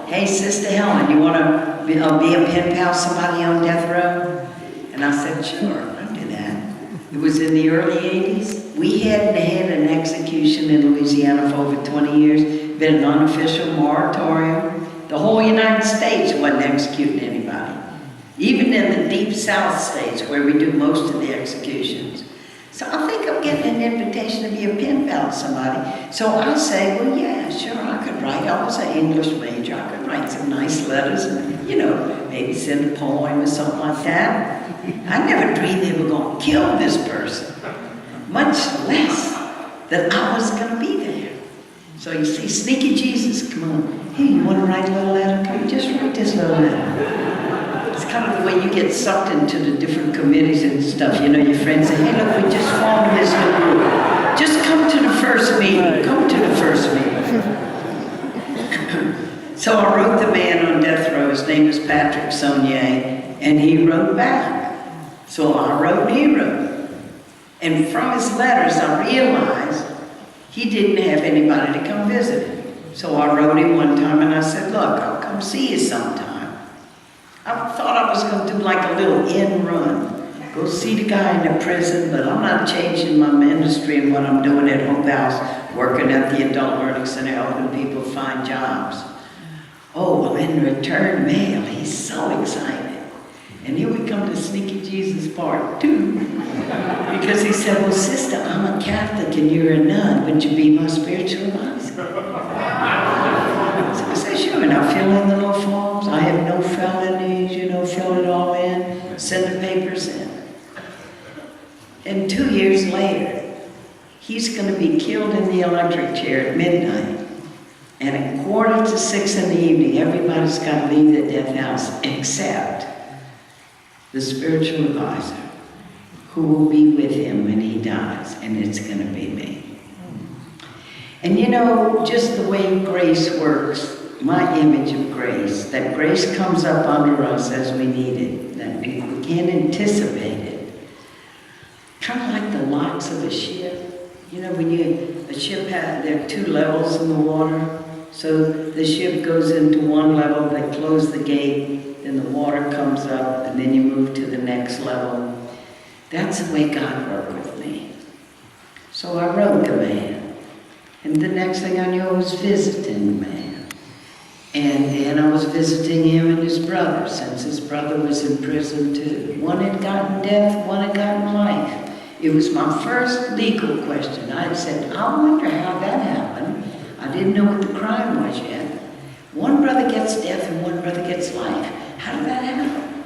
hey, Sister Helen, you want to be a pen pal somebody on death row? And I said, sure, I'll do that. It was in the early 80s. We hadn't had an execution in Louisiana for over 20 years. Been an unofficial moratorium. The whole United States wasn't executing anybody. Even in the deep South states where we do most of the executions. So I think I'm getting an invitation to be a pen pal to somebody. So I say, well, yeah, sure, I could write. I was an English major. I could write some nice letters and, you know, maybe send a poem or something like that. I never dreamed they were going to kill this person, much less that I was going to be there. So you see, sneaky Jesus, come on. Hey, you want to write a little letter? Come on, just write this little letter. It's kind of the way you get sucked into the different committees and stuff. You know, your friends say, hey, look, we just formed this new group. Just come to the first meeting. Come to the first meeting. So I wrote the man on death row. His name is Patrick Saunier, and he wrote back. So I wrote, he wrote. And from his letters, I realized he didn't have anybody to come visit him. So I wrote him one time and I said, look, I'll come see you sometime. I thought I was going to do like a little end run. Go see the guy in the prison, but I'm not changing my ministry and what I'm doing at Hope House, working at the Adult Learning Center, helping people find jobs. Oh, well, in return mail, he's so excited. And here we come to Sneaky Jesus Part 2. Because he said, well, sister, I'm a Catholic and you're a nun. Would you be my spiritual advisor? So I said, sure. And I fill in the little forms. I have no felonies, you know, fill it all in, send the papers in. And 2 years later, he's going to be killed in the electric chair at midnight. And at 5:45 in the evening, everybody's got to leave the death house except the spiritual advisor who will be with him when he dies, and it's going to be me. And you know, just the way grace works, my image of grace, that grace comes up under us as we need it, that we can't anticipate it. Kind of like the locks of a ship. You know, when a ship there are 2 levels in the water, so the ship goes into one level, they close the gate, then the water comes up, and then you move to the next level. That's the way God worked with me. So I wrote the man. And the next thing I knew, I was visiting the man. And then I was visiting him and his brother, since his brother was in prison too. One had gotten death, one had gotten life. It was my first legal question. I had said, I wonder how that happened. I didn't know what the crime was yet. One brother gets death and one brother gets life. How did that happen?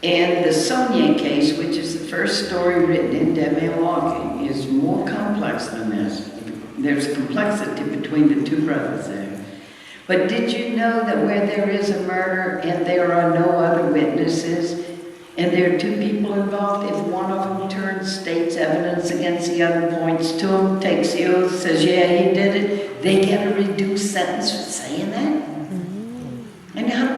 And the Saunier case, which is the first story written in Dead Man Walking, is more complex than this. There's complexity between the 2 brothers there. But did you know that where there is a murder and there are no other witnesses, and there are 2 people involved, if one of them turns state's evidence against the other, points to him, takes the oath, says, yeah, he did it, they get a reduced sentence for saying that? And how